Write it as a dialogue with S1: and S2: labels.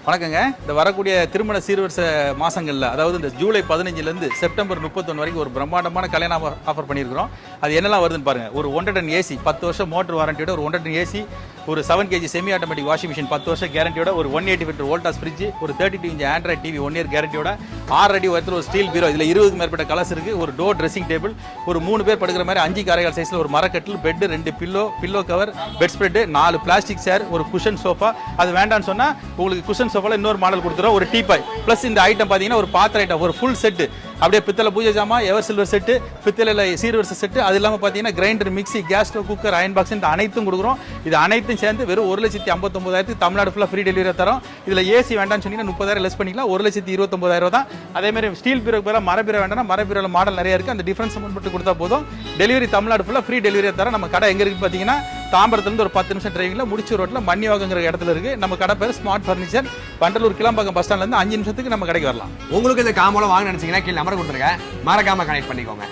S1: வணக்கங்க. இந்த வரக்கூடிய திருமண சீர்வரிசை மாதங்களில், அதாவது இந்த ஜூலை 15லேருந்து செப்டம்பர் 31 வரைக்கும் ஒரு பிரம்மாண்டமான கல்யாண ஆஃபர் பண்ணியிருக்கிறோம். அது என்னெல்லாம் வருதுன்னு பாருங்கள். ஒரு 100 டன் ஏசி 10 வருஷம் மோட்டர் வாரண்டியோட, ஒரு 100 டன் ஏசி, ஒரு 7 kg semi automatic washing machine 10 வருஷம் கேரண்டியோட, ஒரு 180 வோல்டாஸ் ஃப்ரிட்ஜ், ஒரு 32 இன்ச் ஆண்ட்ராய்ட் டிவி 1 இயர் கேரண்டியோட, 6 அடி உயரத்தில் ஒரு ஸ்டீல் பீரோ, இதில் 20க்கு மேற்பட்ட கலர்ஸ் இருக்குது, ஒரு டோர் ட்ரெஸ்ஸிங் டேபிள், ஒரு 3 பேர் படுக்கிற மாதிரி 5 காரைகால் சைஸில் ஒரு மரக்கட்டில், bed, 2 pillow cover, bed spread, 4 plastic chair, ஒரு குஷன் சோஃபா. அது வேண்டாம்னு சொன்னால் உங்களுக்கு குஷன் சோஃபாவில் இன்னொரு மாடல் கொடுத்துரும், ஒரு டீபாய். ப்ளஸ் இந்த ஐட்டம் பார்த்தீங்கன்னா ஒரு பாத்திர ஐட்டம், ஒரு ஃபுல் செட்டு, அப்படியே பித்தளை பூஜை ஜாமா, எவர் சில்வர் செட்டு, பித்தளையில் சீர்வரிசை செட்டு, அது இல்லாமல் பார்த்தீங்கன்னா grinder, mixie, gas stove, cooker, iron box, இந்த அனைத்தும் கொடுக்குறோம். இது அனைத்தும் சேர்ந்து வெறும் 1,59,000 தமிழ்நாடு ஃபுல்லாக ஃப்ரீ டெலிவரி தரோம். இதில் ஏசி வேண்டாம்னு சொன்னீங்கன்னா 30,000 லெஸ் பண்ணிக்கலாம், 1,29,000 தான். அதேமாதிரி ஸ்டீல் பீரோக்கு பதிலாக மரபீரோ வேண்டாம்னா மரபீரோவில் மாடல் நிறைய இருக்குது, அந்த டிஃபரன்ஸ் மட்டும் கொடுத்தா போதும். டெலிவரி தமிழ்நாடு ஃபுல்லாக ஃப்ரீ டெலிவரி தரோம். நம்ம கடை எங்கே இருக்குது பார்த்தீங்கன்னா தாம்பரத்துலேருந்து ஒரு 10 நிமிஷம் டிரைவிங்கில் முடிச்சு ரோட்டில் மன்னிவாகங்கிற இடத்துல இருக்குது. நம்ம கடை பேர் smart furniture. Vandalur Kilambakkam bus ஸ்டாண்ட்லேருந்து 5 நிமிஷத்துக்கு நம்ம கடைக்கு வரலாம்.
S2: உங்களுக்கு இந்த காமோல வாங்க நினைச்சீங்கன்னா கீழே நம்பர் கொடுத்துருங்க, மறக்காம கனெக்ட் பண்ணிக்கோங்க.